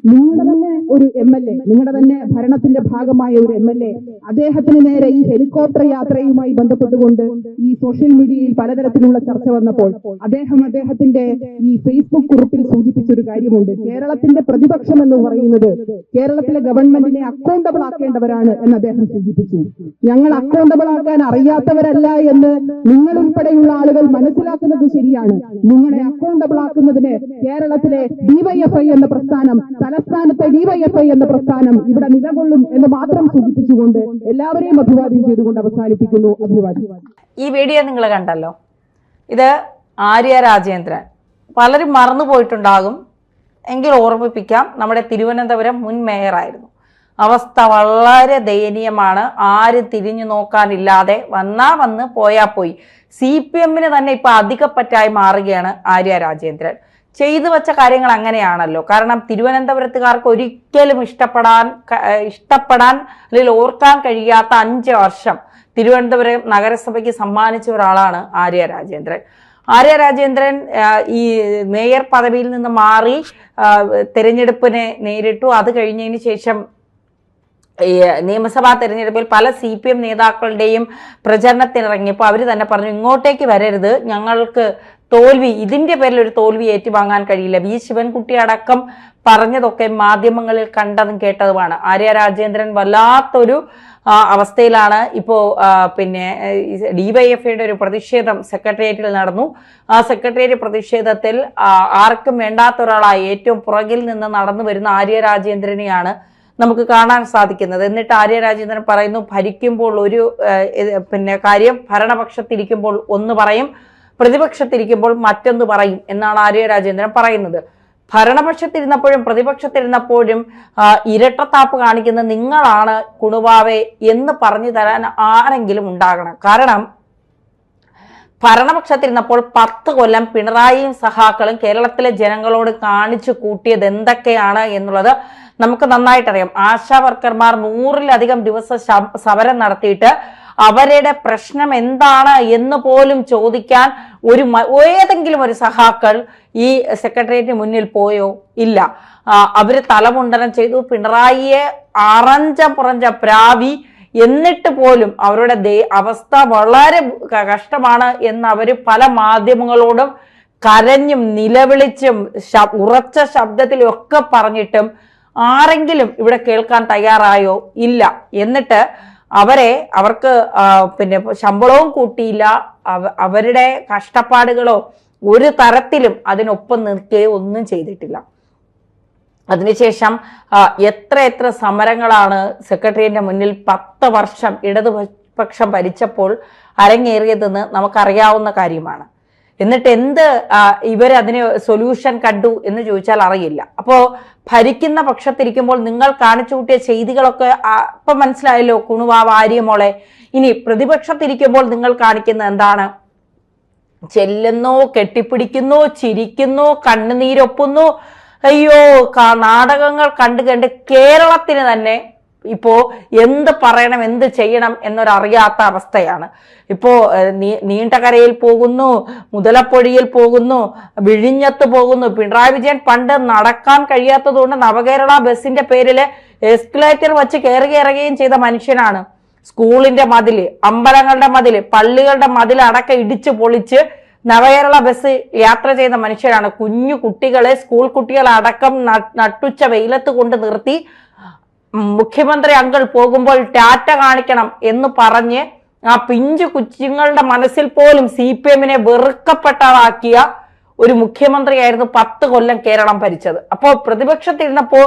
നിങ്ങളുടെ തന്നെ ഒരു MLA, നിങ്ങളുടെ തന്നെ ഭരണത്തിന്റെ ഭാഗമായ ഒരു MLA, അദ്ദേഹത്തിന് നേരെ ഈ ഹെലികോപ്റ്റർ യാത്രയുമായി ബന്ധപ്പെട്ടുകൊണ്ട് ഈ സോഷ്യൽ മീഡിയയിൽ പലതരത്തിലുള്ള ചർച്ച വന്നപ്പോൾ അദ്ദേഹത്തിന്റെ ഈ ഫേസ്ബുക്ക് കുറിപ്പിൽ സൂചിപ്പിച്ചൊരു കാര്യമുണ്ട്. കേരളത്തിന്റെ പ്രതിപക്ഷം എന്ന് പറയുന്നത് കേരളത്തിലെ ഗവൺമെന്റിനെ അക്കൗണ്ടബിൾ ആക്കേണ്ടവരാണ് എന്ന് അദ്ദേഹം സൂചിപ്പിച്ചു. ഞങ്ങൾ അക്കൗണ്ടബിൾ ആക്കാൻ അറിയാത്തവരല്ല എന്ന് നിങ്ങൾ ഉൾപ്പെടെയുള്ള ആളുകൾ മനസ്സിലാക്കുന്നത് ശരിയാണ്. നിങ്ങളെ അക്കൗണ്ടബിൾ ആക്കുന്നതിന് കേരളത്തിലെ DYFI എന്ന പ്രസ്ഥാനം, തലസ്ഥാനത്തെ DYFI എന്ന പ്രസ്ഥാനം ഇവിടെ നിലകൊള്ളും എന്ന് മാത്രം സൂചിപ്പിച്ചുകൊണ്ട് എല്ലാവരെയും അഭിവാദ്യം ചെയ്തുകൊണ്ട് അവസാനിപ്പിക്കുന്നു. അഭിവാദ്യം. ഈ വീഡിയോ നിങ്ങൾ കണ്ടല്ലോ. ഇത് ആര്യ രാജേന്ദ്രൻ. പലരും മറന്നുപോയിട്ടുണ്ടാകും, എങ്കിൽ ഓർമ്മിപ്പിക്കാം. നമ്മുടെ തിരുവനന്തപുരം മുൻ മേയറായിരുന്നു. അവസ്ഥ വളരെ ദയനീയമാണ്. ആരും തിരിഞ്ഞു നോക്കാനില്ലാതെ വന്നാ വന്ന് പോയാ പോയി. CPM-ന് തന്നെ ഇപ്പൊ അധികപ്പറ്റായി മാറുകയാണ് ആര്യ രാജേന്ദ്രൻ. ചെയ്തു വെച്ച കാര്യങ്ങൾ അങ്ങനെയാണല്ലോ. കാരണം തിരുവനന്തപുരത്തുകാർക്ക് ഒരിക്കലും ഇഷ്ടപ്പെടാൻ അല്ലെങ്കിൽ ഓർക്കാൻ കഴിയാത്ത 5 വർഷം തിരുവനന്തപുരം നഗരസഭയ്ക്ക് സമ്മാനിച്ച ഒരാളാണ് ആര്യ രാജേന്ദ്രൻ. ആര്യ രാജേന്ദ്രൻ ഈ മേയർ പദവിയിൽ നിന്ന് മാറി തെരഞ്ഞെടുപ്പിനെ നേരിട്ടു. അത് കഴിഞ്ഞതിന് ശേഷം ഈ നിയമസഭാ തെരഞ്ഞെടുപ്പിൽ പല CPM നേതാക്കളുടെയും പ്രചരണത്തിനിറങ്ങിയപ്പോൾ അവർ തന്നെ പറഞ്ഞു, ഇങ്ങോട്ടേക്ക് വരരുത്, ഞങ്ങൾക്ക് തോൽവി, ഇതിന്റെ പേരിൽ ഒരു തോൽവി ഏറ്റുവാങ്ങാൻ കഴിയില്ല. V. ശിവൻകുട്ടി അടക്കം പറഞ്ഞതൊക്കെ മാധ്യമങ്ങളിൽ കണ്ടതും കേട്ടതുമാണ്. ആര്യ രാജേന്ദ്രൻ വല്ലാത്തൊരു അവസ്ഥയിലാണ്. ഇപ്പോ പിന്നെ DYFI-യുടെ ഒരു പ്രതിഷേധം സെക്രട്ടേറിയറ്റിൽ നടന്നു. ആ സെക്രട്ടേറിയറ്റ് പ്രതിഷേധത്തിൽ ആർക്കും വേണ്ടാത്ത ഒരാളായി ഏറ്റവും പുറകിൽ നിന്ന് നടന്നു വരുന്ന ആര്യ രാജേന്ദ്രനെയാണ് നമുക്ക് കാണാൻ സാധിക്കുന്നത്. എന്നിട്ട് ആര്യ രാജേന്ദ്രൻ പറയുന്നു, ഭരിക്കുമ്പോൾ ഒരു കാര്യം, ഭരണപക്ഷത്തിരിക്കുമ്പോൾ ഒന്ന് പറയും, പ്രതിപക്ഷത്തിരിക്കുമ്പോൾ മറ്റൊന്ന് പറയും എന്നാണ് ആര്യ രാജേന്ദ്രൻ പറയുന്നത്. ഭരണപക്ഷത്തിരുന്നപ്പോഴും പ്രതിപക്ഷത്തിരുന്നപ്പോഴും ഇരട്ടത്താപ്പ് കാണിക്കുന്ന നിങ്ങളാണ് കുണുവാവേ എന്ന് പറഞ്ഞു തരാൻ ആരെങ്കിലും ഉണ്ടാകണം. കാരണം ഭരണപക്ഷത്തിരുന്നപ്പോൾ 10 കൊല്ലം പിണറായിയും സഹാക്കളും കേരളത്തിലെ ജനങ്ങളോട് കാണിച്ചു കൂട്ടിയത് എന്തൊക്കെയാണ് എന്നുള്ളത് നമുക്ക് നന്നായിട്ടറിയാം. ആശാ വർക്കർമാർ 100-ലധികം ദിവസം സമരം നടത്തിയിട്ട് അവരുടെ പ്രശ്നം എന്താണ് എന്ന് പോലും ചോദിക്കാൻ ഏതെങ്കിലും ഒരു സഹാക്കൾ ഈ സെക്രട്ടേറിയറ്റിന് മുന്നിൽ പോയോ? ഇല്ല. അവര് തലമുണ്ടനം ചെയ്തു, പിണറായിയെ പുറഞ്ച പ്രാവി. എന്നിട്ട് പോലും അവരുടെ അവസ്ഥ വളരെ കഷ്ടമാണ് എന്ന് അവര് പല മാധ്യമങ്ങളോടും കരഞ്ഞും നിലവിളിച്ചും ഉറച്ച ശബ്ദത്തിലും ഒക്കെ പറഞ്ഞിട്ടും ആരെങ്കിലും ഇവിടെ കേൾക്കാൻ തയ്യാറായോ? ഇല്ല. എന്നിട്ട് അവർക്ക് ശമ്പളവും കൂട്ടിയില്ല, അവരുടെ കഷ്ടപ്പാടുകളോ ഒരു തരത്തിലും അതിനൊപ്പം നിൽക്കുകയോ ഒന്നും ചെയ്തിട്ടില്ല. അതിനുശേഷം എത്ര സമരങ്ങളാണ് സെക്രട്ടേറിയറ്റിന്റെ മുന്നിൽ 10 വർഷം ഇടതുപക്ഷം ഭരിച്ചപ്പോൾ അരങ്ങേറിയതെന്ന് നമുക്കറിയാവുന്ന കാര്യമാണ്. എന്നിട്ട് ഇവരതിന് സൊല്യൂഷൻ കണ്ടു എന്ന് ചോദിച്ചാൽ അറിയില്ല. അപ്പോ ഭരിക്കുന്ന പക്ഷത്തിരിക്കുമ്പോൾ നിങ്ങൾ കാണിച്ചു കൂട്ടിയ ചെയ്തികളൊക്കെ ഇപ്പൊ മനസ്സിലായല്ലോ കുണുവാവ ആര്യമോളെ. ഇനി പ്രതിപക്ഷത്തിരിക്കുമ്പോൾ നിങ്ങൾ കാണിക്കുന്ന എന്താണ്? ചെല്ലുന്നു, കെട്ടിപ്പിടിക്കുന്നു, ചിരിക്കുന്നു, കണ്ണുനീരൊപ്പുന്നു. അയ്യോ, നാടകങ്ങൾ കണ്ട് കേരളത്തിന് തന്നെ ഇപ്പോ എന്ത് പറയണം, എന്ത് ചെയ്യണം എന്നൊരറിയാത്ത അവസ്ഥയാണ്. ഇപ്പോ നീണ്ടകരയിൽ പോകുന്നു, മുതലപ്പൊഴിയിൽ പോകുന്നു, വിഴിഞ്ഞത്ത് പോകുന്നു. പിണറായി വിജയൻ പണ്ട് നടക്കാൻ കഴിയാത്തതുകൊണ്ട് നവകേരള ബസിന്റെ പേരില് എസ്കലേറ്റർ വെച്ച് കയറി ഇറങ്ങുകയും ചെയ്ത മനുഷ്യനാണ്. സ്കൂളിന്റെ മതില്, അമ്പലങ്ങളുടെ മതില്, പള്ളികളുടെ മതിൽ അടക്കം ഇടിച്ചു പൊളിച്ച് നവകേരള ബസ് യാത്ര ചെയ്ത മനുഷ്യരാണ്. കുഞ്ഞു കുട്ടികളെ, സ്കൂൾ കുട്ടികളെ അടക്കം നട്ടുച്ച വെയിലത്ത് കൊണ്ട് നിർത്തി മുഖ്യമന്ത്രി അങ്കിൾ പോകുമ്പോൾ ടാറ്റ കാണിക്കണം എന്ന് പറഞ്ഞ് ആ പിഞ്ചു കുഞ്ഞുങ്ങളുടെ മനസ്സിൽ പോലും CPM-നെ വെറുക്കപ്പെട്ടതാക്കിയ ഒരു മുഖ്യമന്ത്രിയായിരുന്നു 10 കൊല്ലം കേരളം ഭരിച്ചത്. അപ്പോ പ്രതിപക്ഷത്തിരുന്നപ്പോ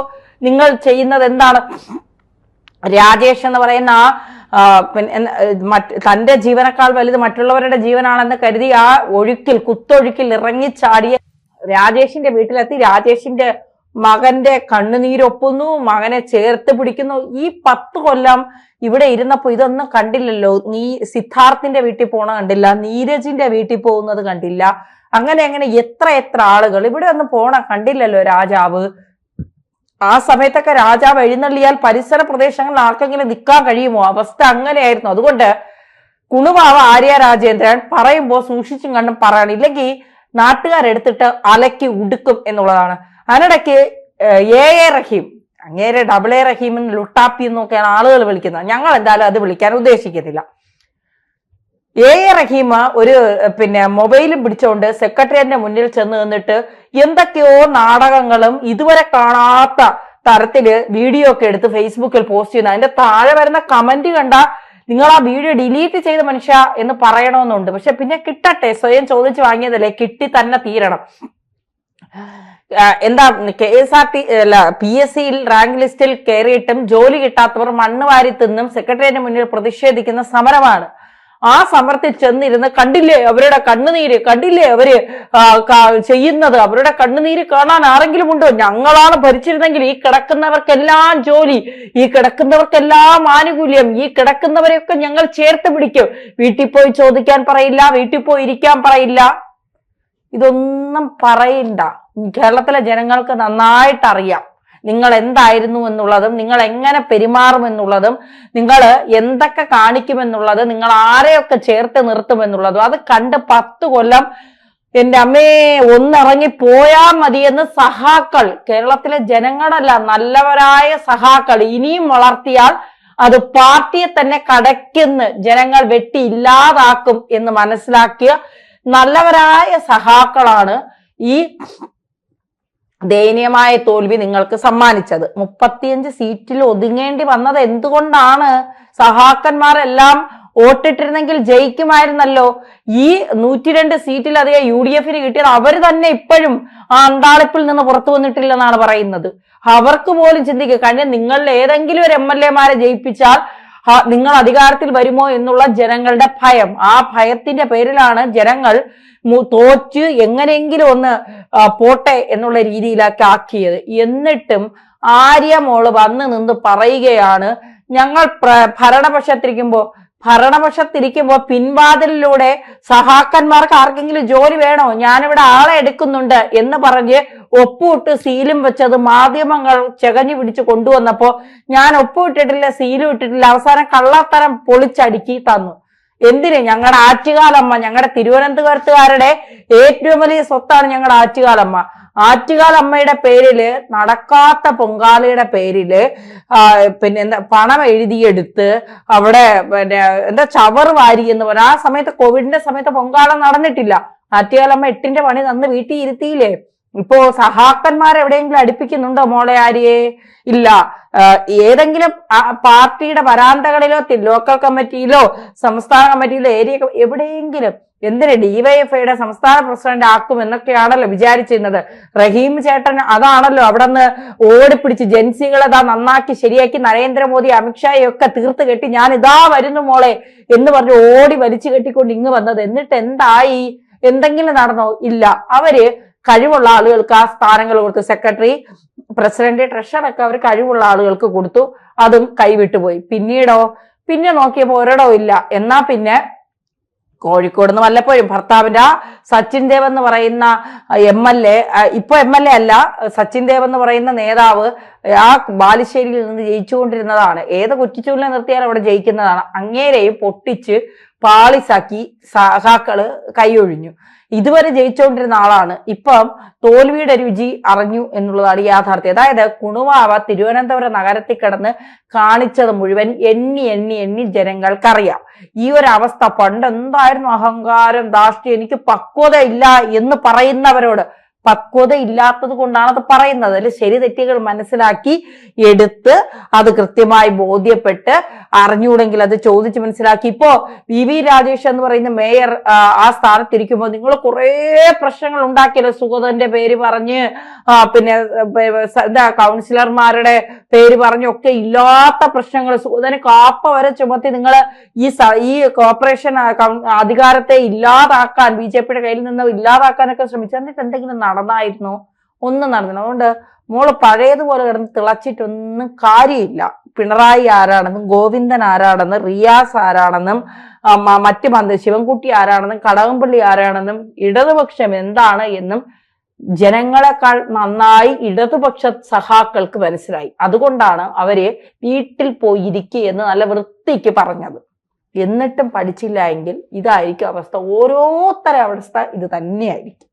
നിങ്ങൾ ചെയ്യുന്നത് എന്താണ്? രാജേഷ് എന്ന് പറയുന്ന തന്റെ ജീവനേക്കാൾ വലുത് മറ്റുള്ളവരുടെ ജീവനാണെന്ന് കരുതി ആ കുത്തൊഴുക്കിൽ ഇറങ്ങിച്ചാടിയ രാജേഷിന്റെ വീട്ടിലെത്തി രാജേഷിന്റെ മകന്റെ കണ്ണുനീരൊപ്പുന്നു, മകനെ ചേർത്ത് പിടിക്കുന്നു. ഈ 10 കൊല്ലം ഇവിടെ ഇരുന്നപ്പോ ഇതൊന്നും കണ്ടില്ലല്ലോ. സിദ്ധാർത്ഥിന്റെ വീട്ടിൽ പോണ കണ്ടില്ല, നീരജിന്റെ വീട്ടിൽ പോകുന്നത് കണ്ടില്ല. അങ്ങനെ എത്ര ആളുകൾ ഇവിടെ ഒന്നും പോണ കണ്ടില്ലല്ലോ രാജാവ്. ആ സമയത്തൊക്കെ രാജാവ് എഴുന്നള്ളിയാൽ പരിസര പ്രദേശങ്ങളിൽ ആർക്കെങ്കിലും നിൽക്കാൻ കഴിയുമോ? അവസ്ഥ അങ്ങനെയായിരുന്നു. അതുകൊണ്ട് കുണുവാവ ആര്യ രാജേന്ദ്രൻ പറയുമ്പോൾ സൂക്ഷിച്ചും കണ്ടും പറയണം, ഇല്ലെങ്കിൽ നാട്ടുകാരെടുത്തിട്ട് അലക്കി ഉടുക്കും എന്നുള്ളതാണ്. അതിനിടയ്ക്ക് എ റഹീം, അങ്ങേരെ AA റഹീം എന്ന് ലുട്ടാപ്പി എന്നൊക്കെയാണ് ആളുകൾ വിളിക്കുന്നത്. ഞങ്ങൾ എന്തായാലും അത് വിളിക്കാൻ ഉദ്ദേശിക്കുന്നില്ല. എ റഹീം ഒരു മൊബൈലും പിടിച്ചുകൊണ്ട് സെക്രട്ടേറിയറ്റിന്റെ മുന്നിൽ ചെന്ന് നിന്നിട്ട് എന്തൊക്കെയോ നാടകങ്ങളും ഇതുവരെ കാണാത്ത തരത്തില് വീഡിയോ ഒക്കെ എടുത്ത് ഫേസ്ബുക്കിൽ പോസ്റ്റ് ചെയ്യുന്ന, അതിന്റെ താഴെ വരുന്ന കമന്റ് കണ്ട നിങ്ങൾ ആ വീഡിയോ ഡിലീറ്റ് ചെയ്ത മനുഷ്യ എന്ന് പറയണമെന്നുണ്ട്. പക്ഷെ പിന്നെ കിട്ടട്ടെ, സ്വയം ചോദിച്ചു വാങ്ങിയതല്ലേ, കിട്ടി തന്നെ തീരണം. എന്താ PSC റാങ്ക് ലിസ്റ്റിൽ കയറിയിട്ടും ജോലി കിട്ടാത്തവർ മണ്ണ് വാരി തിന്നും സെക്രട്ടേറിയറ്റിന് മുന്നിൽ പ്രതിഷേധിക്കുന്ന സമരമാണ്. ആ സമരത്തിൽ ചെന്നിരുന്ന് കണ്ടില്ലേ അവരുടെ കണ്ണുനീര്, കണ്ടില്ലേ അവര് ചെയ്യുന്നത്, അവരുടെ കണ്ണുനീര് കാണാൻ ആരെങ്കിലും ഉണ്ടോ? ഞങ്ങളാണ് ഭരിച്ചിരുന്നെങ്കിൽ ഈ കിടക്കുന്നവർക്കെല്ലാം ജോലി, ഈ കിടക്കുന്നവർക്കെല്ലാം ആനുകൂല്യം, ഈ കിടക്കുന്നവരെയൊക്കെ ഞങ്ങൾ ചേർത്ത് പിടിക്കും. വീട്ടിൽ പോയി ചോദിക്കാൻ പറയില്ല, വീട്ടിൽ പോയി ഇരിക്കാൻ പറയില്ല, ഇതൊന്നും പറയണ്ട. കേരളത്തിലെ ജനങ്ങൾക്ക് നന്നായിട്ട് അറിയാം നിങ്ങൾ എന്തായിരുന്നു എന്നുള്ളതും, നിങ്ങൾ എങ്ങനെ പെരുമാറുമെന്നുള്ളതും, നിങ്ങൾ എന്തൊക്കെ കാണിക്കുമെന്നുള്ളതും, നിങ്ങൾ ആരെയൊക്കെ ചേർത്ത് നിർത്തുമെന്നുള്ളതും. അത് കണ്ട് 10 കൊല്ലം എന്റെ അമ്മേ ഒന്നിറങ്ങി പോയാ മതിയെന്ന് സഹാക്കൾ, കേരളത്തിലെ ജനങ്ങളല്ല നല്ലവരായ സഹാക്കൾ ഇനിയും വളർത്തിയാൽ അത് പാർട്ടിയെ തന്നെ കടയ്ക്കുന്ന് ജനങ്ങൾ വെട്ടി ഇല്ലാതാക്കും എന്ന് മനസ്സിലാക്കിയ നല്ലവരായ സഹാക്കളാണ് ഈ ദയനീയമായ തോൽവി നിങ്ങൾക്ക് സമ്മാനിച്ചത്. 35 സീറ്റിൽ ഒതുങ്ങേണ്ടി വന്നത് എന്തുകൊണ്ടാണ്? സഹാക്കന്മാരെല്ലാം വോട്ടിട്ടിരുന്നെങ്കിൽ ജയിക്കുമായിരുന്നല്ലോ. ഈ 102 സീറ്റിലധികം UDF-ന് കിട്ടിയത് അവര് തന്നെ ഇപ്പോഴും ആ അന്താളിപ്പിൽ നിന്ന് പുറത്തു വന്നിട്ടില്ലെന്നാണ് പറയുന്നത്. അവർക്ക് പോലും ചിന്തിക്കുക, കാരണം നിങ്ങളിൽ ഏതെങ്കിലും ഒരു MLA-മാരെ ജയിപ്പിച്ചാൽ നിങ്ങൾ അധികാരത്തിൽ വരുമോ എന്നുള്ള ജനങ്ങളുടെ ഭയം. ആ ഭയത്തിന്റെ പേരിലാണ് ജനങ്ങൾ തോറ്റ് എങ്ങനെയെങ്കിലും ഒന്ന് പോട്ടെ എന്നുള്ള രീതിയിലാക്കി ആക്കിയത്. എന്നിട്ടും ആര്യമോള് വന്ന് നിന്ന് പറയുകയാണ്, ഞങ്ങൾ ഭരണപക്ഷത്തിരിക്കുമ്പോ പിൻവാതിലിലൂടെ സഹാക്കന്മാർക്ക് ആർക്കെങ്കിലും ജോലി വേണോ, ഞാനിവിടെ ആളെ എടുക്കുന്നുണ്ട് എന്ന് പറഞ്ഞ് ഒപ്പുവിട്ട് സീലും വെച്ചത് മാധ്യമങ്ങൾ ചെകഞ്ഞു പിടിച്ച് കൊണ്ടുവന്നപ്പോ ഞാൻ ഒപ്പുവിട്ടിട്ടില്ല, സീലും ഇട്ടിട്ടില്ല, അവസാനം കള്ളത്തരം പൊളിച്ചടുക്കി തന്നു. എന്തിന്? ഞങ്ങളുടെ ആറ്റുകാലമ്മ, ഞങ്ങളുടെ തിരുവനന്തപുരത്തുകാരുടെ ഏറ്റവും വലിയ സ്വത്താണ് ഞങ്ങളുടെ ആറ്റുകാലമ്മ. ആറ്റുകാലമ്മയുടെ പേരില് നടക്കാത്ത പൊങ്കാലയുടെ പേരില് എന്താ പണം എഴുതിയെടുത്ത് അവിടെ ചവർ വാരി എന്ന് പറഞ്ഞ, ആ സമയത്ത് കോവിഡിന്റെ സമയത്ത് പൊങ്കാല നടന്നിട്ടില്ല. ആറ്റുകാലമ്മ 8ന്റെ പണി തന്ന് വീട്ടിൽ ഇരുത്തിയില്ലേ? ഇപ്പോ സഹാക്കന്മാരെ എവിടെയെങ്കിലും അടുപ്പിക്കുന്നുണ്ടോ മോളെ ആര്യയെ? ഇല്ല. ഏതെങ്കിലും പാർട്ടിയുടെ വരാന്തകളിലോ ലോക്കൽ കമ്മിറ്റിയിലോ സംസ്ഥാന കമ്മിറ്റിയിലോ ഏരിയ എവിടെയെങ്കിലും എന്തിന് DYFIയുടെ സംസ്ഥാന പ്രസിഡന്റ് ആക്കും എന്നൊക്കെയാണല്ലോ വിചാരിച്ചിരുന്നത്. റഹീം ചേട്ടൻ അതാണല്ലോ അവിടെ നിന്ന് ഓടിപ്പിടിച്ച് ജൻസികളെ നന്നാക്കി ശരിയാക്കി നരേന്ദ്രമോദി അമിത്ഷായൊക്കെ തീർത്ത് കെട്ടി ഞാൻ ഇതാ വരുന്നു മോളെ എന്ന് പറഞ്ഞ് ഓടി വലിച്ചു കെട്ടിക്കൊണ്ട് ഇങ്ങ് വന്നത്. എന്നിട്ട് എന്തായി? എന്തെങ്കിലും നടന്നോ? ഇല്ല. അവര് കഴിവുള്ള ആളുകൾക്ക് ആ സ്ഥാനങ്ങൾ കൊടുത്തു. സെക്രട്ടറി, പ്രസിഡന്റ്, ട്രഷറൊക്കെ അവർ കഴിവുള്ള ആളുകൾക്ക് കൊടുത്തു. അതും കൈവിട്ടുപോയി. പിന്നെ നോക്കിയപ്പോ ഒരിടവും ഇല്ല. എന്നാ പിന്നെ കോഴിക്കോട് നിന്ന് വല്ലപ്പോഴും ഭർത്താവിന്റെ സച്ചിൻ ദേവ് എന്ന് പറയുന്ന MLA, ഇപ്പൊ MLA അല്ല, സച്ചിൻ ദേവ് എന്ന് പറയുന്ന നേതാവ് ആ ബാലുശ്ശേരിയിൽ നിന്ന് ജയിച്ചുകൊണ്ടിരുന്നതാണ്. ഏത് കുറ്റിച്ചൂലിനെ നിർത്തിയാലും അവിടെ ജയിക്കുന്നതാണ്. അങ്ങേരെയും പൊട്ടിച്ച് പാളിസാക്കി സഹാക്കള് കൈയൊഴിഞ്ഞു. ഇതുവരെ ജയിച്ചുകൊണ്ടിരുന്ന ആളാണ്. ഇപ്പം തോൽവിയുടെ രുചി അറിഞ്ഞു എന്നുള്ളതാണ് യാഥാർത്ഥ്യം. അതായത് കുണുവാവ തിരുവനന്തപുരം നഗരത്തിൽ കിടന്ന് കാണിച്ചത് മുഴുവൻ എണ്ണി ജനങ്ങൾക്കറിയാം. ഈ ഒരു അവസ്ഥ പണ്ട് എന്തായിരുന്നു അഹങ്കാരം, ധാർഷ്ട്യം, എനിക്ക് പക്വത ഇല്ല എന്ന് പറയുന്നവരോട് പക്വത ഇല്ലാത്തത് കൊണ്ടാണ് അത് പറയുന്നത്. അതിൽ ശരി തെറ്റുകൾ മനസ്സിലാക്കി എടുത്ത് അത് കൃത്യമായി ബോധ്യപ്പെട്ട് അറിഞ്ഞൂടെങ്കിൽ അത് ചോദിച്ച് മനസ്സിലാക്കി. ഇപ്പോ VV രാജേഷ് എന്ന് പറയുന്ന മേയർ ആ സ്ഥാനത്തിരിക്കുമ്പോൾ നിങ്ങൾ കുറെ പ്രശ്നങ്ങൾ ഉണ്ടാക്കിയല്ലോ. സുഗതന്റെ പേര് പറഞ്ഞ് കൗൺസിലർമാരുടെ പേര് പറഞ്ഞൊക്കെ ഇല്ലാത്ത പ്രശ്നങ്ങൾ, സുഗതന് കാപ്പ വരെ ചുമത്തി നിങ്ങൾ ഈ കോർപ്പറേഷൻ അധികാരത്തെ ഇല്ലാതാക്കാൻ, BJPയുടെ കയ്യിൽ നിന്ന് ഇല്ലാതാക്കാനൊക്കെ ശ്രമിച്ചു. എന്നിട്ട് എന്തെങ്കിലും നടന്നായിരുന്നു? ഒന്നും നടന്നില്ല. അതുകൊണ്ട് മോള് പഴയതുപോലെ കിടന്ന് തിളച്ചിട്ടൊന്നും കാര്യമില്ല. പിണറായി ആരാണെന്നും ഗോവിന്ദൻ ആരാണെന്നും റിയാസ് ആരാണെന്നും മറ്റു മന്ത്രി ശിവൻകുട്ടി ആരാണെന്നും കടകംപള്ളി ആരാണെന്നും ഇടതുപക്ഷം എന്താണ് എന്നും ജനങ്ങളെക്കാൾ നന്നായി ഇടതുപക്ഷ സഹാക്കൾക്ക് മനസ്സിലായി. അതുകൊണ്ടാണ് അവര് വീട്ടിൽ പോയി ഇരിക്കുക എന്ന് നല്ല വൃത്തിക്ക് പറഞ്ഞത്. എന്നിട്ടും പഠിച്ചില്ല എങ്കിൽ ഇതായിരിക്കും അവസ്ഥ. ഓരോരുത്തരുടെ അവസ്ഥ ഇത് തന്നെയായിരിക്കും.